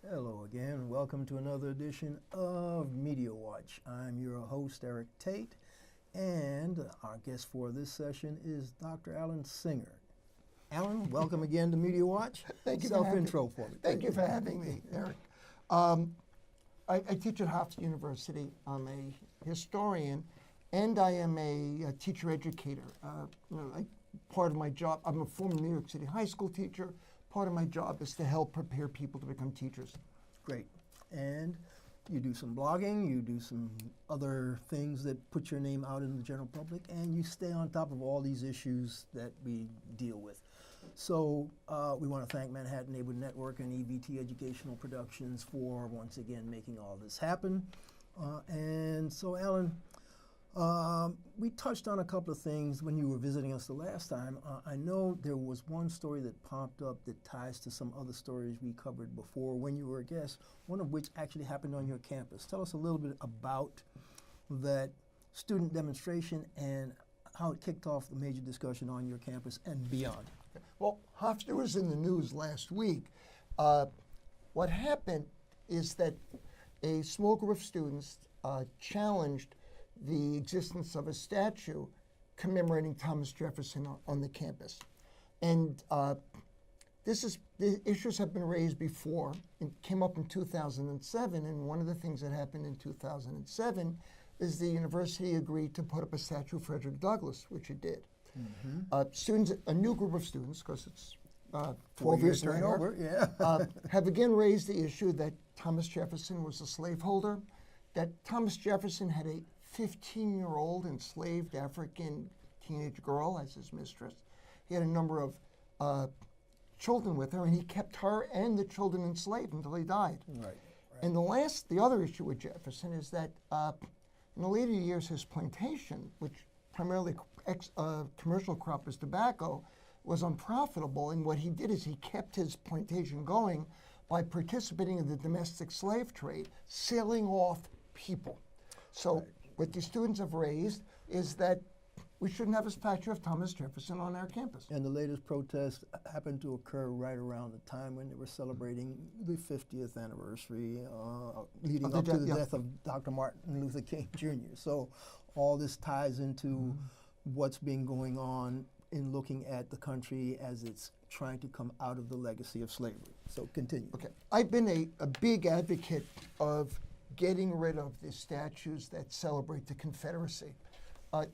Hello again. Welcome to another edition of Media Watch. I'm your host, Eric Tait, and our guest for this session is Dr. Alan Singer. Alan, welcome again to Media Watch. Thank you. Self-intro for me. Thank you for having me, Eric. I teach at Hofstra University. I'm a historian, and I am a teacher educator. Part of my job, I'm a former New York City high school teacher. Part of my job is to help prepare people to become teachers. Great. And you do some blogging, you do some other things that put your name out in the general public, and you stay on top of all these issues that we deal with. So we want to thank Manhattan Neighborhood Network and EVT Educational Productions for once again making all this happen. And so, Alan, we touched on a couple of things when you were visiting us the last time. I know there was one story that popped up that ties to some other stories we covered before when you were a guest, one of which actually happened on your campus. Tell us a little bit about that student demonstration and how it kicked off the major discussion on your campus and beyond. Well, Hofstra was in the news last week. What happened is that a small group of students challenged the existence of a statue commemorating Thomas Jefferson on the campus. And the issues have been raised before. It came up in 2007, and one of the things that happened in 2007 is the university agreed to put up a statue of Frederick Douglass, which it did. Students, a new group of students, because it's 12 years turnover, have again raised the issue that Thomas Jefferson was a slaveholder, that Thomas Jefferson had a 15-year-old enslaved African teenage girl as his mistress. He had a number of children with her, and he kept her and the children enslaved until he died. Right. And the other issue with Jefferson is that in the later years, his plantation, which primarily commercial crop was tobacco, was unprofitable. And what he did is he kept his plantation going by participating in the domestic slave trade, selling off people. So what the students have raised is that we shouldn't have a statue of Thomas Jefferson on our campus. And the latest protest happened to occur right around the time when they were celebrating the 50th anniversary, leading up to the death of Dr. Martin Luther King Jr. So all this ties into what's been going on in looking at the country as it's trying to come out of the legacy of slavery. So continue. Okay, I've been a big advocate of getting rid of the statues that celebrate the Confederacy.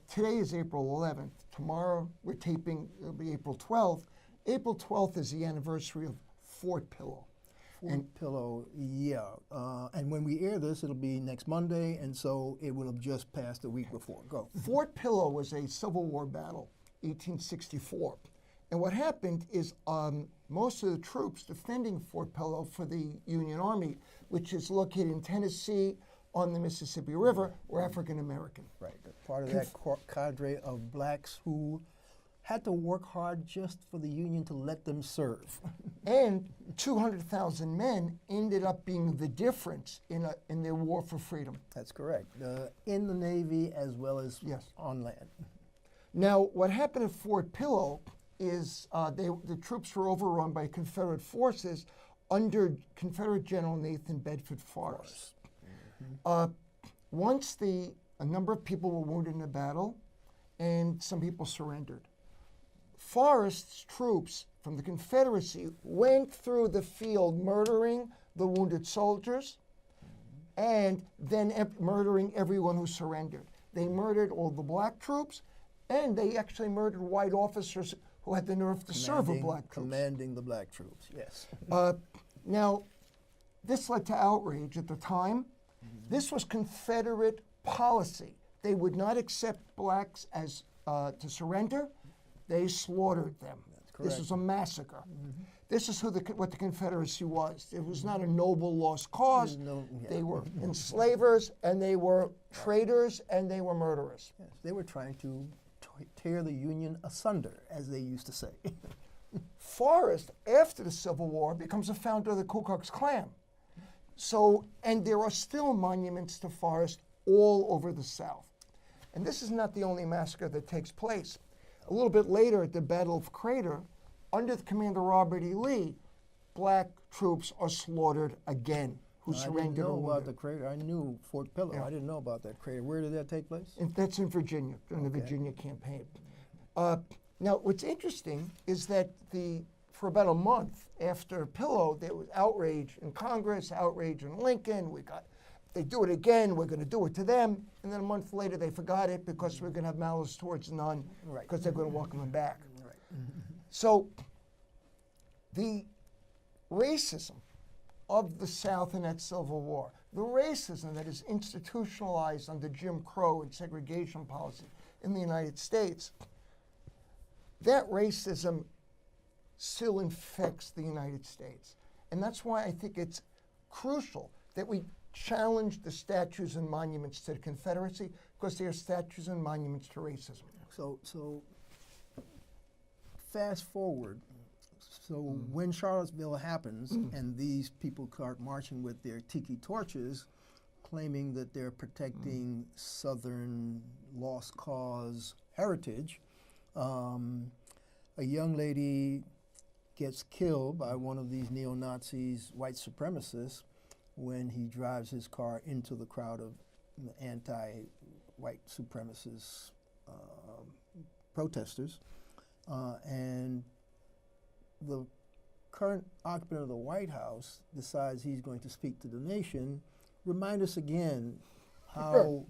Today is April 11th. Tomorrow we're taping, it'll be April 12th. April 12th is the anniversary of Fort Pillow. Pillow, yeah. And when we air this, it'll be next Monday, and so it will have just passed a week before. Go. Fort Pillow was a Civil War battle, 1864. And what happened is most of the troops defending Fort Pillow for the Union Army, which is located in Tennessee on the Mississippi River, were African American. Right, part of that cadre of blacks who had to work hard just for the Union to let them serve. And 200,000 men ended up being the difference in their war for freedom. That's correct, in the Navy as well as on land. Now, what happened at Fort Pillow is the troops were overrun by Confederate forces under Confederate General Nathan Bedford Forrest. Once a number of people were wounded in the battle, and some people surrendered. Forrest's troops from the Confederacy went through the field murdering the wounded soldiers and then murdering everyone who surrendered. They murdered all the black troops, and they actually murdered white officers who had the nerve to serve a black troops. Commanding the black troops, yes. Now, this led to outrage at the time. This was Confederate policy. They would not accept blacks as to surrender. They slaughtered them. That's correct. This was a massacre. This is what the Confederacy was. It was not a noble lost cause. They were enslavers, and they were traitors, and they were murderers. Yes, they were trying to tear the Union asunder, as they used to say. Forrest, after the Civil War, becomes a founder of the Ku Klux Klan. So, and there are still monuments to Forrest all over the South. And this is not the only massacre that takes place. A little bit later at the Battle of Crater, under Commander Robert E. Lee, black troops are slaughtered again who I surrendered didn't or know about wounded. the crater. I knew Fort Pillow. Yeah. I didn't know about that crater. Where did that take place? That's in Virginia, during the Okay. Virginia campaign. Now, what's interesting is that for about a month after Pillow, there was outrage in Congress, outrage in Lincoln. They do it again, we're going to do it to them. And then a month later, they forgot it because we're going to have malice towards none Right. because they're going to welcome them back. Right. So the racism of the South in that Civil War, the racism that is institutionalized under Jim Crow and segregation policy in the United States, that racism still infects the United States. And that's why I think it's crucial that we challenge the statues and monuments to the Confederacy, because they are statues and monuments to racism. So fast forward. So when Charlottesville happens and these people start marching with their tiki torches, claiming that they're protecting Southern lost cause heritage, a young lady gets killed by one of these neo-Nazis, white supremacists, when he drives his car into the crowd of anti-white supremacist protesters. And the current occupant of the White House decides he's going to speak to the nation. Remind us again how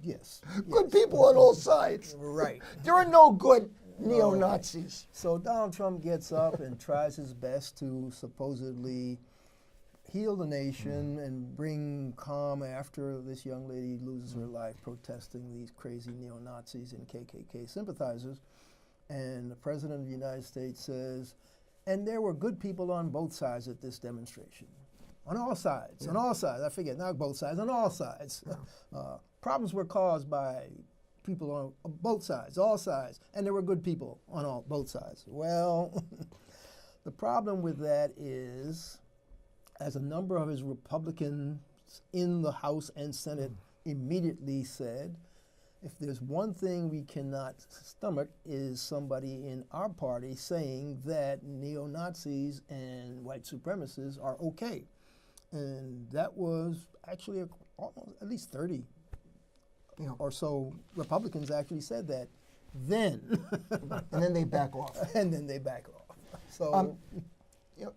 yes. Good people on all sides. Right. There are no good neo-Nazis. So Donald Trump gets up and tries his best to supposedly heal the nation and bring calm after this young lady loses her life protesting these crazy neo-Nazis and KKK sympathizers. And the President of the United States says, and there were good people on both sides at this demonstration. On all sides, on all sides. I forget, not both sides, on all sides. Problems were caused by people on both sides, all sides, and there were good people on both sides. Well, the problem with that is, as a number of his Republicans in the House and Senate immediately said, if there's one thing we cannot stomach is somebody in our party saying that neo-Nazis and white supremacists are okay. And that was actually almost at least 30 or so Republicans actually said that then. And then they back off. And then they back off. So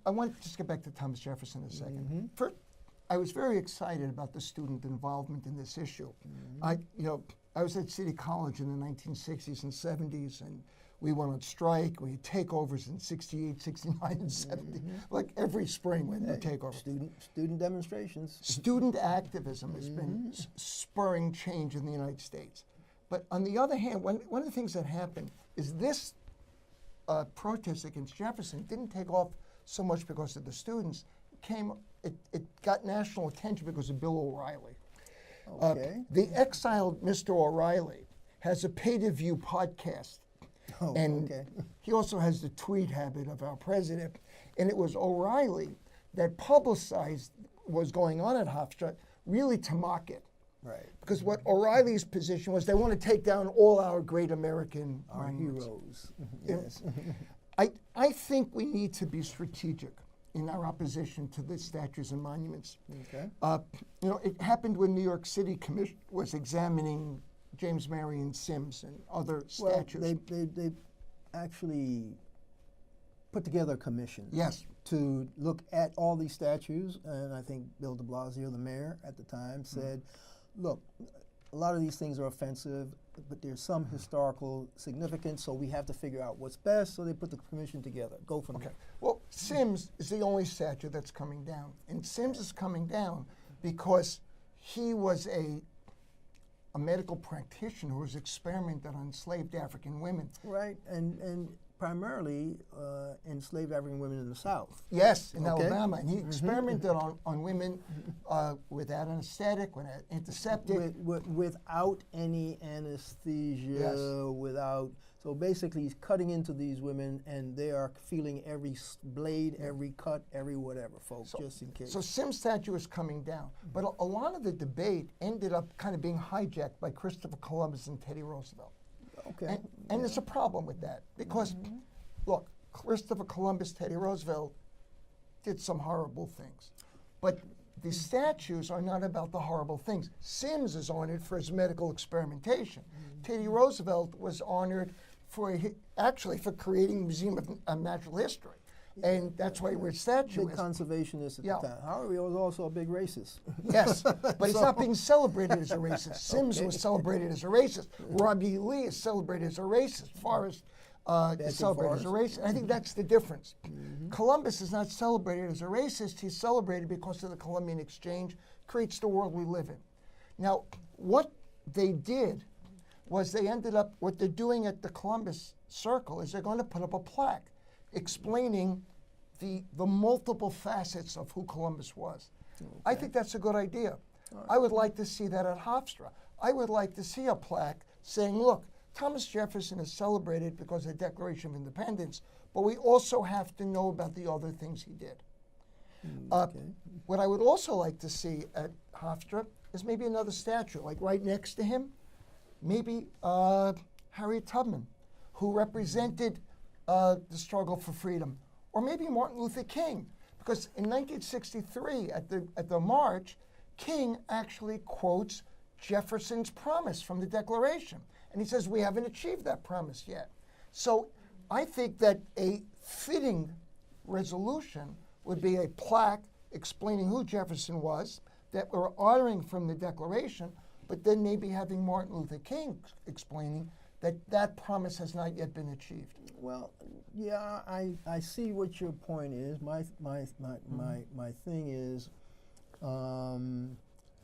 I want to just get back to Thomas Jefferson a second. First, I was very excited about the student involvement in this issue. I was at City College in the 1960s and 70s, and we went on strike. We had takeovers in 68, 69, and 70. Like every spring we had takeovers. Student demonstrations. Student activism has been spurring change in the United States. But on the other hand, one of the things that happened is this protest against Jefferson didn't take off so much because of the students. It got national attention because of Bill O'Reilly. Okay. The exiled Mr. O'Reilly has a pay-to-view podcast. Oh, And okay. he also has the tweet habit of our president. And it was O'Reilly that publicized what was going on at Hofstra, really to mock it. Right. Because what O'Reilly's position was, they want to take down all our great American Our monuments. heroes. Yes. I think we need to be strategic in our opposition to the statues and monuments. Okay. It happened when New York City Commission was examining James Marion Sims and other statues. Well, they actually put together a commission. Yes. To look at all these statues, and I think Bill de Blasio, the mayor at the time, said, look, a lot of these things are offensive, but there's some historical significance, so we have to figure out what's best, so they put the commission together. Go from there. Well, Sims is the only statue that's coming down. And Sims is coming down because he was a medical practitioner who was experimenting on enslaved African women. Right, and primarily enslaved African women in the South. Yes, in Okay. Alabama. And he experimented on women without anesthetic, with antiseptic. Without any anesthesia, Yes. without, so basically he's cutting into these women and they are feeling every blade, every cut, every whatever, folks, just in case. So Sims' statue is coming down. But a lot of the debate ended up kind of being hijacked by Christopher Columbus and Teddy Roosevelt. Okay. And there's a problem with that because, look, Christopher Columbus, Teddy Roosevelt did some horrible things. But the statues are not about the horrible things. Sims is honored for his medical experimentation. Teddy Roosevelt was honored for actually for creating a Museum of Natural History. And that's why we're statue Big conservationist at Yeah. the time. However, he was also a big racist. Yes, but he's not being celebrated as a racist. Sims was celebrated as a racist. Robbie E. Lee is celebrated as a racist. Forrest is celebrated as a racist. I think that's the difference. Columbus is not celebrated as a racist. He's celebrated because of the Columbian Exchange, creates the world we live in. Now, what they did was they ended up, what they're doing at the Columbus Circle is they're going to put up a plaque explaining the multiple facets of who Columbus was. I think that's a good idea. I would like to see that at Hofstra. I would like to see a plaque saying, look, Thomas Jefferson is celebrated because of the Declaration of Independence, but we also have to know about the other things he did. What I would also like to see at Hofstra is maybe another statue, like right next to him, maybe Harriet Tubman, who represented the struggle for freedom, or maybe Martin Luther King, because in 1963 at the march, King actually quotes Jefferson's promise from the Declaration, and he says we haven't achieved that promise yet. So I think that a fitting resolution would be a plaque explaining who Jefferson was, that we're honoring from the Declaration, but then maybe having Martin Luther King explaining that that promise has not yet been achieved. Well, yeah, I see what your point is. My thing is,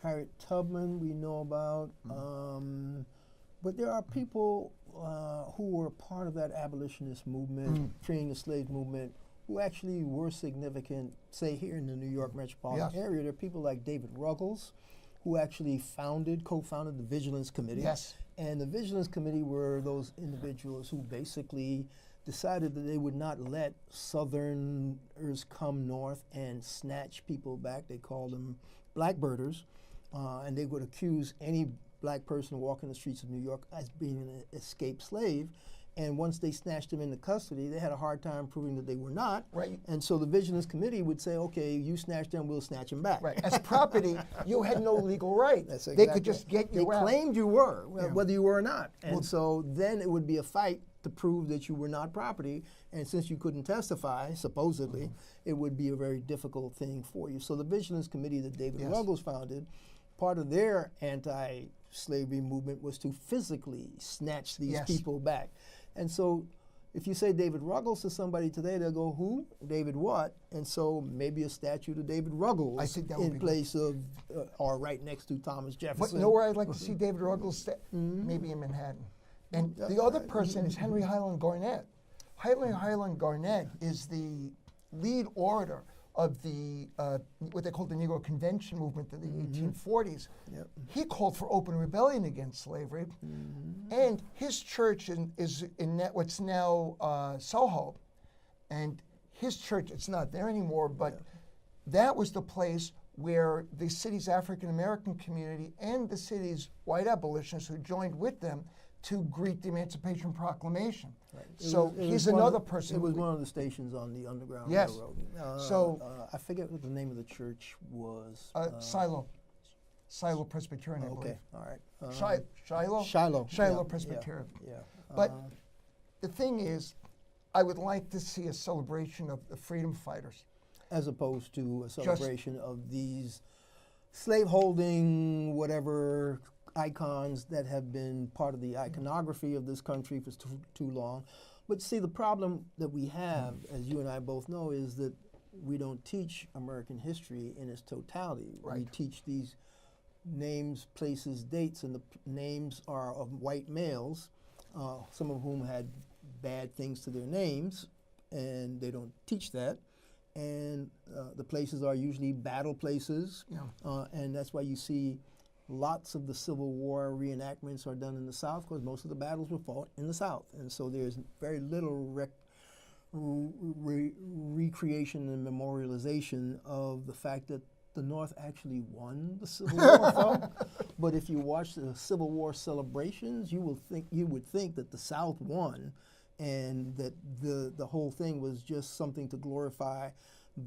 Harriet Tubman we know about, but there are people who were part of that abolitionist movement, freeing the slave movement, who actually were significant, say here in the New York metropolitan area. There are people like David Ruggles, who actually co-founded the Vigilance Committee. Yes. And the Vigilance Committee were those individuals who basically decided that they would not let Southerners come north and snatch people back. They called them blackbirders, and they would accuse any black person walking the streets of New York as being an escaped slave. And once they snatched them into custody, they had a hard time proving that they were not. Right. And so the Vigilance Committee would say, okay, you snatched them, we'll snatch them back. Right. As property, you had no legal right. That's They exactly could just get you They out. claimed you were, Yeah. whether you were or not. And Well, so then it would be a fight to prove that you were not property. And since you couldn't testify, supposedly, it would be a very difficult thing for you. So the Vigilance Committee that David Ruggles founded, part of their anti-slavery movement was to physically snatch these people back. And so if you say David Ruggles to somebody today, they'll go, who? David what? And so maybe a statue to David Ruggles I think that would in be place of, or right next to Thomas Jefferson. But you know where I'd like to see David Ruggles? Maybe in Manhattan. And the other person is Henry Highland Garnett. Henry Highland Garnett is the lead orator of the what they called the Negro Convention movement in the 1840s. He called for open rebellion against slavery, and his church is in what's now Soho, and his church, it's not there anymore, but that was the place where the city's African American community and the city's white abolitionists who joined with them to greet the Emancipation Proclamation. Right. So he's another person. It was one of the stations on the Underground Yes. Railroad. I forget what the name of the church was. Shiloh Presbyterian, I believe. Okay, all right. Shiloh? Shiloh. Shiloh Yeah, Presbyterian. Yeah. But the thing is, I would like to see a celebration of the freedom fighters. As opposed to a celebration of these slaveholding, whatever, icons that have been part of the iconography of this country for too long. But see, the problem that we have, as you and I both know, is that we don't teach American history in its totality. Right. We teach these names, places, dates, and the names are of white males, some of whom had bad things to their names, and they don't teach that. And the places are usually battle places, and that's why you see lots of the Civil War reenactments are done in the South, because most of the battles were fought in the South. And so there's very little recreation and memorialization of the fact that the North actually won the Civil War fight. But if you watch the Civil War celebrations, you would think that the South won, and that the whole thing was just something to glorify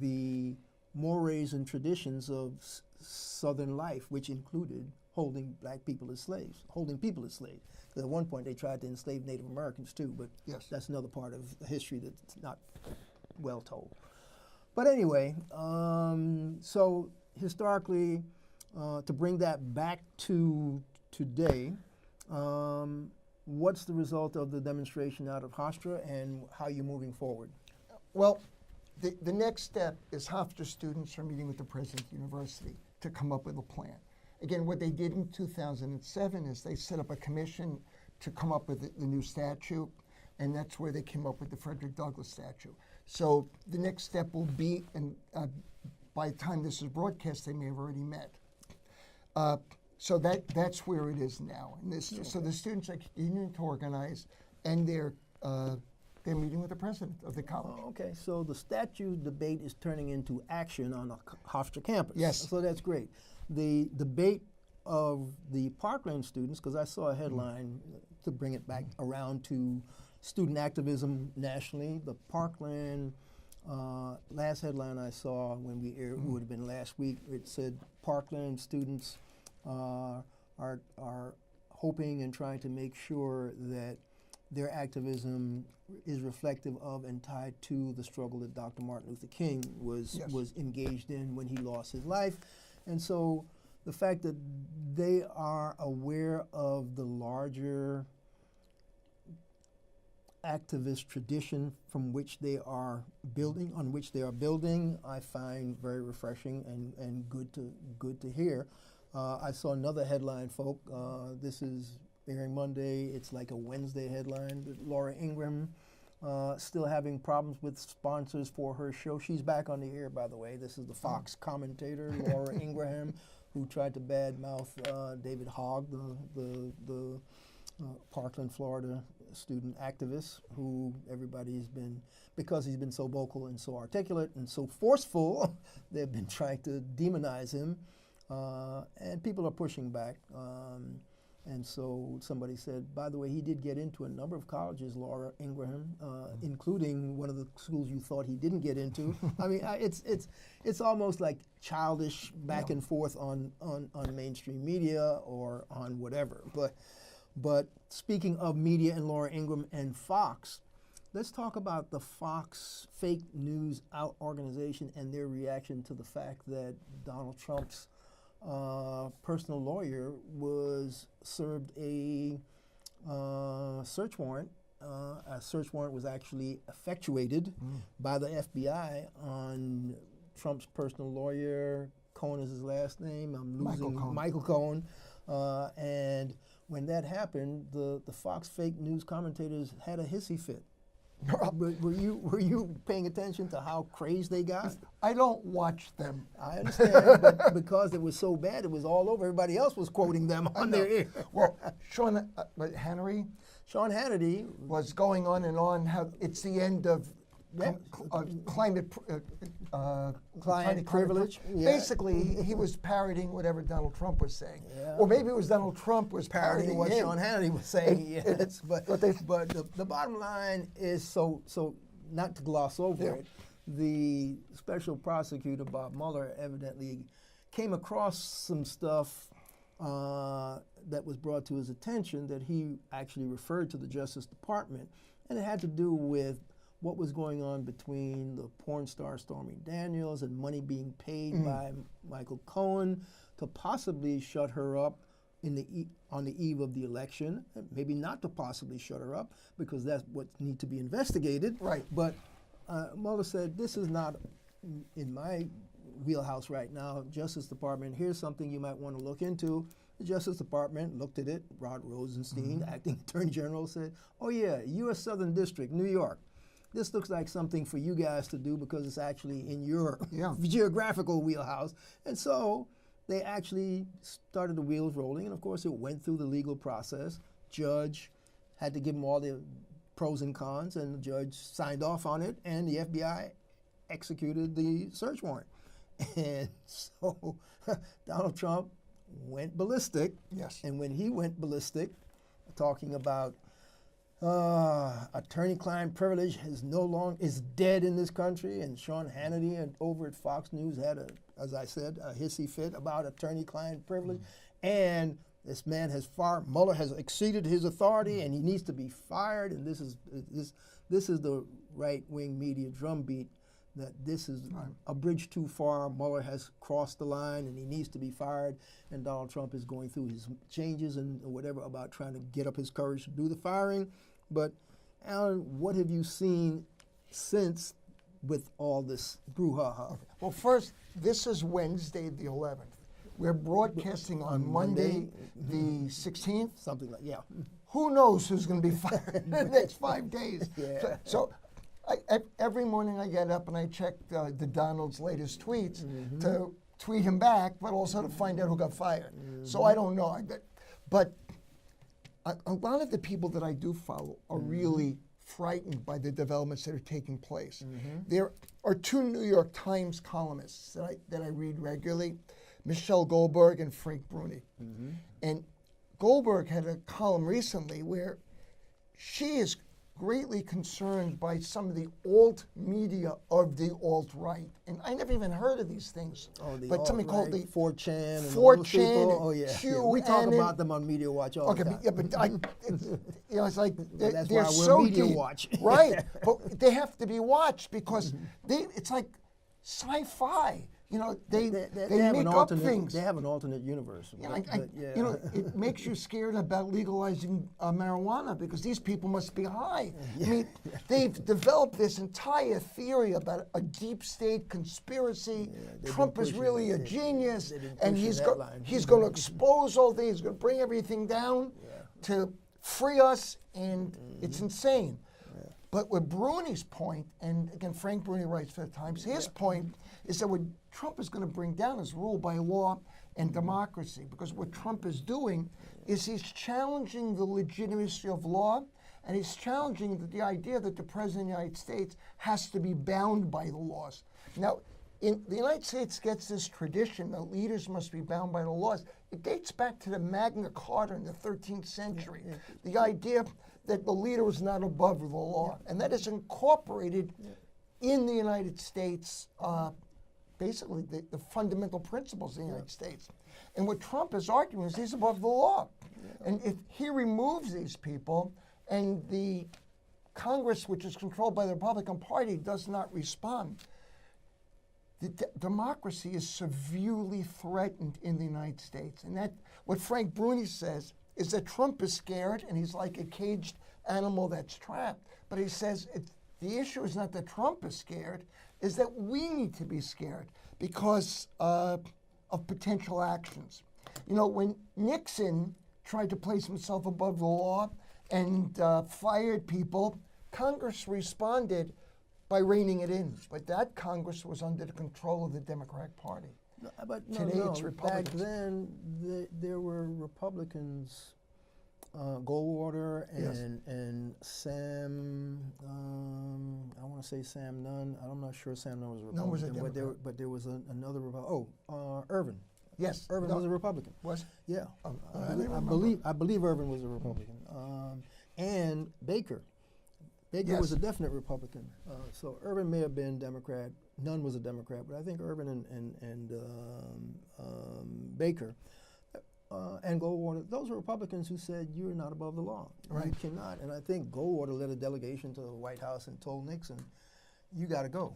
the mores and traditions of Southern life, which included holding black people as slaves, holding people as slaves. 'Cause at one point they tried to enslave Native Americans too, but Yes. that's another part of history that's not well told. But anyway, so historically, to bring that back to today, what's the result of the demonstration out of Hofstra, and how are you moving forward? Well, the next step is Hofstra students are meeting with the president of the university to come up with a plan. Again, what they did in 2007 is they set up a commission to come up with the new statue, and that's where they came up with the Frederick Douglass statue. So the next step will be, and by the time this is broadcast, they may have already met. So that's where it is now. And this, so the students are continuing to organize, and they're meeting with the president of the college. Oh, okay, so the statue debate is turning into action on the Hofstra campus. Yes. So that's great. The debate of the Parkland students, because I saw a headline to bring it back around to student activism nationally. The Parkland last headline I saw when we aired, would have been last week, it said Parkland students are hoping and trying to make sure that their activism is reflective of and tied to the struggle that Dr. Martin Luther King was engaged in when he lost his life. And so the fact that they are aware of the larger activist tradition from which they are building, on which they are building, I find very refreshing and good to hear. I saw another headline, folk. This is airing Monday. It's like a Wednesday headline. Laura Ingraham still having problems with sponsors for her show. She's back on the air, by the way. This is the Fox commentator, Laura Ingraham, who tried to badmouth David Hogg, the Parkland, Florida student activist, who everybody's been, because he's been so vocal and so articulate and so forceful, they've been trying to demonize him. And people are pushing back. And so somebody said, by the way, he did get into a number of colleges, Laura Ingraham, including one of the schools you thought he didn't get into. I mean, it's almost like childish back and forth on mainstream media or on whatever. But speaking of media and Laura Ingraham and Fox, let's talk about the Fox fake news organization and their reaction to the fact that Donald Trump's personal lawyer was served a search warrant. A search warrant was actually effectuated by the FBI on Trump's personal lawyer. Cohen is his last name. I'm losing Michael Cohen. And when that happened, the Fox fake news commentators had a hissy fit. Were you paying attention to how crazy they got? I don't watch them. I understand, but because it was so bad, it was all over. Everybody else was quoting them on their ear. Well, Sean Hannity was going on and on how it's the end of climate privilege. Yeah. Basically, he was parroting whatever Donald Trump was saying, or maybe it was Donald Trump was parroting what him. Sean Hannity was saying. Yes, but the bottom line is so not to gloss over it. The special prosecutor Bob Mueller evidently came across some stuff that was brought to his attention that he actually referred to the Justice Department, and it had to do with what was going on between the porn star Stormy Daniels and money being paid by Michael Cohen to possibly shut her up on the eve of the election, maybe not to possibly shut her up because that's what needs to be investigated. Right. But Mueller said, this is not in my wheelhouse right now. Justice Department, here's something you might want to look into. The Justice Department looked at it. Rod Rosenstein, acting Attorney General, said, oh yeah, U.S. Southern District, New York. This looks like something for you guys to do because it's actually in your geographical wheelhouse. And so they actually started the wheels rolling, and of course it went through the legal process. Judge had to give them all the pros and cons, and the judge signed off on it, and the FBI executed the search warrant. And so Donald Trump went ballistic. Yes. And when he went ballistic, talking about Attorney-client privilege is dead in this country, and Sean Hannity over at Fox News had as I said, a hissy fit about attorney-client privilege, and this man Mueller has exceeded his authority, and he needs to be fired. And this is the right-wing media drumbeat that this is a bridge too far. Mueller has crossed the line, and he needs to be fired. And Donald Trump is going through his changes and whatever about trying to get up his courage to do the firing. But Alan, what have you seen since with all this brouhaha? Okay. Well, first, this is Wednesday the 11th. We're broadcasting on Monday the 16th. Something like, yeah. Who knows who's going to be fired in the next 5 days? Yeah. So every morning I get up and I check the Donald's latest tweets to tweet him back, but also to find out who got fired. So I don't know. But a lot of the people that I do follow are really frightened by the developments that are taking place. There are two New York Times columnists that I read regularly, Michelle Goldberg and Frank Bruni. And Goldberg had a column recently where she is greatly concerned by some of the alt media of the alt-right. And I never even heard of these things. Oh, the but something called the 4chan and 4chan. Oh, yeah. Q We talk and about them on Media Watch all the time. Yeah, but it's like that's they're why we're so Media deep. Watch. Right, but they have to be watched because it's like sci-fi. You know, they have make an up alternate, things. They have an alternate universe. Yeah, you know, it makes you scared about legalizing marijuana because these people must be high. I mean, they've developed this entire theory about a deep state conspiracy. Trump is really a genius, and he's going to expose all things. He's going to bring everything down to free us, and it's insane. But with Bruni's point, and again, Frank Bruni writes for the Times, his point is that what Trump is going to bring down is rule by law and democracy. Because what Trump is doing is he's challenging the legitimacy of law, and he's challenging the idea that the President of the United States has to be bound by the laws. Now, the United States gets this tradition that leaders must be bound by the laws. It dates back to the Magna Carta in the 13th century. The idea that the leader was not above the law, and that is incorporated in the United States, basically the fundamental principles of the United States. And what Trump is arguing is he's above the law. And if he removes these people and the Congress, which is controlled by the Republican Party, does not respond, the democracy is severely threatened in the United States. And that what Frank Bruni says is that Trump is scared and he's like a caged animal that's trapped. But he says the issue is not that Trump is scared, is that we need to be scared because of potential actions. You know, when Nixon tried to place himself above the law and fired people, Congress responded by reining it in. But that Congress was under the control of the Democratic Party. Today it's Republicans. Back then, there were Republicans, Goldwater and Sam, I want to say Sam Nunn. I'm not sure Sam Nunn was a Republican. Nunn was a Democrat. But there was another Republican. Irvin. Yes. Irvin was a Republican. Was? Yeah. I believe Irvin was a Republican. And Baker. Baker was a definite Republican. So Irvin may have been Democrat. Nunn was a Democrat, but I think Irvin and Baker and Goldwater, those were Republicans who said, you're not above the law. Right. You cannot. And I think Goldwater led a delegation to the White House and told Nixon, you got to go.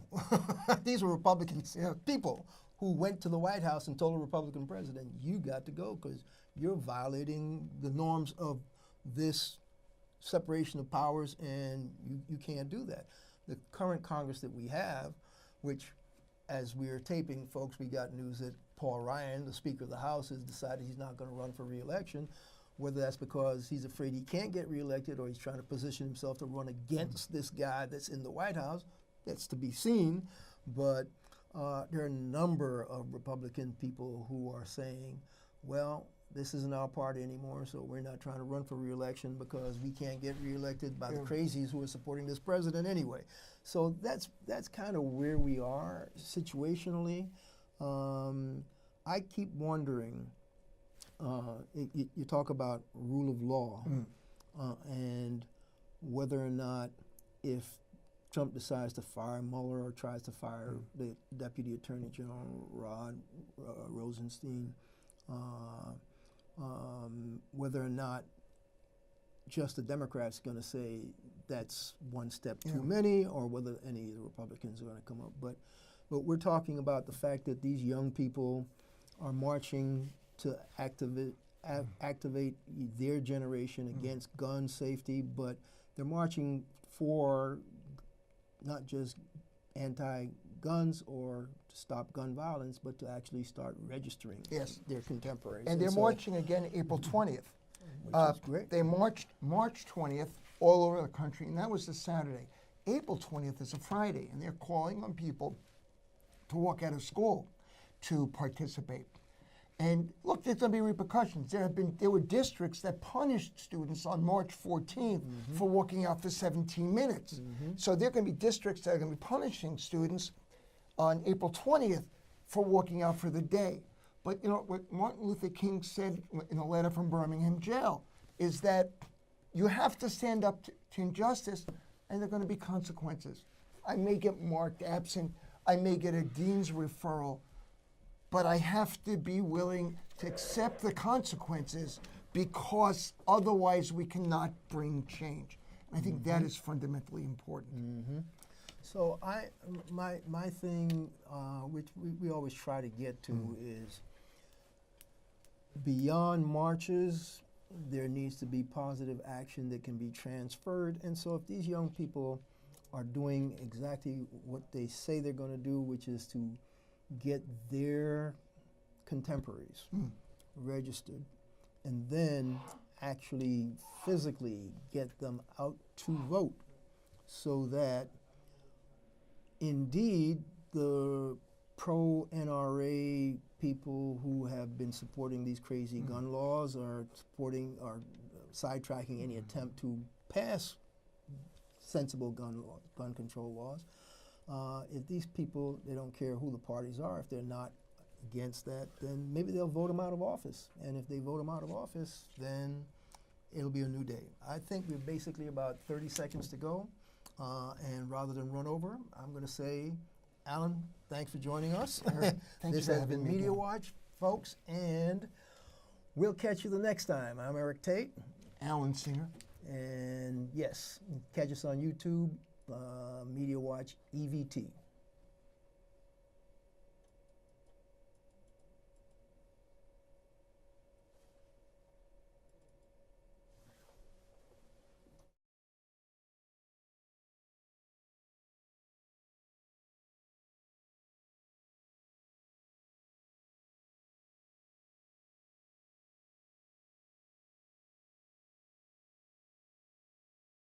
These were Republicans, people who went to the White House and told the Republican president, you got to go because you're violating the norms of this separation of powers, and you can't do that. The current Congress that we have, which, as we are taping, folks, we got news that Paul Ryan, the Speaker of the House, has decided he's not going to run for re-election, whether that's because he's afraid he can't get re-elected or he's trying to position himself to run against this guy that's in the White House. That's to be seen, but there are a number of Republican people who are saying, well, this isn't our party anymore, so we're not trying to run for re-election because we can't get re-elected by the crazies who are supporting this president anyway. So that's kind of where we are situationally. I keep wondering, you talk about rule of law, and whether or not, if Trump decides to fire Mueller or tries to fire the Deputy Attorney General Rod Rosenstein, whether or not just the Democrats are going to say that's one step too many, or whether any of the Republicans are going to come up. But we're talking about the fact that these young people are marching to activate their generation against gun safety, but they're marching for not just anti-guns or to stop gun violence, but to actually start registering their contemporaries. And they're marching again April 20th. Which is great. They marched March 20th all over the country, and that was the Saturday. April 20th is a Friday, and they're calling on people to walk out of school to participate. And look, there's going to be repercussions. There were districts that punished students on March 14th for walking out for 17 minutes. So there are going to be districts that are going to be punishing students on April 20th for walking out for the day. But you know what Martin Luther King said in a letter from Birmingham jail is that you have to stand up to injustice, and there are going to be consequences. I may get marked absent. I may get a dean's referral. But I have to be willing to accept the consequences, because otherwise we cannot bring change. And I think that is fundamentally important. So my thing, which we always try to get to, is beyond marches, there needs to be positive action that can be transferred. And so if these young people are doing exactly what they say they're going to do, which is to get their contemporaries registered, and then actually physically get them out to vote, so that indeed the pro-NRA people who have been supporting these crazy gun laws are sidetracking any attempt to pass sensible gun control laws. If these people, they don't care who the parties are, if they're not against that, then maybe they'll vote them out of office. And if they vote them out of office, then it'll be a new day. I think we're basically about 30 seconds to go. And rather than run over, I'm going to say, Alan, thanks for joining us. This has been Media Watch, folks, and we'll catch you the next time. I'm Eric Tait. Alan Singer. And yes, catch us on YouTube, Media Watch EVT.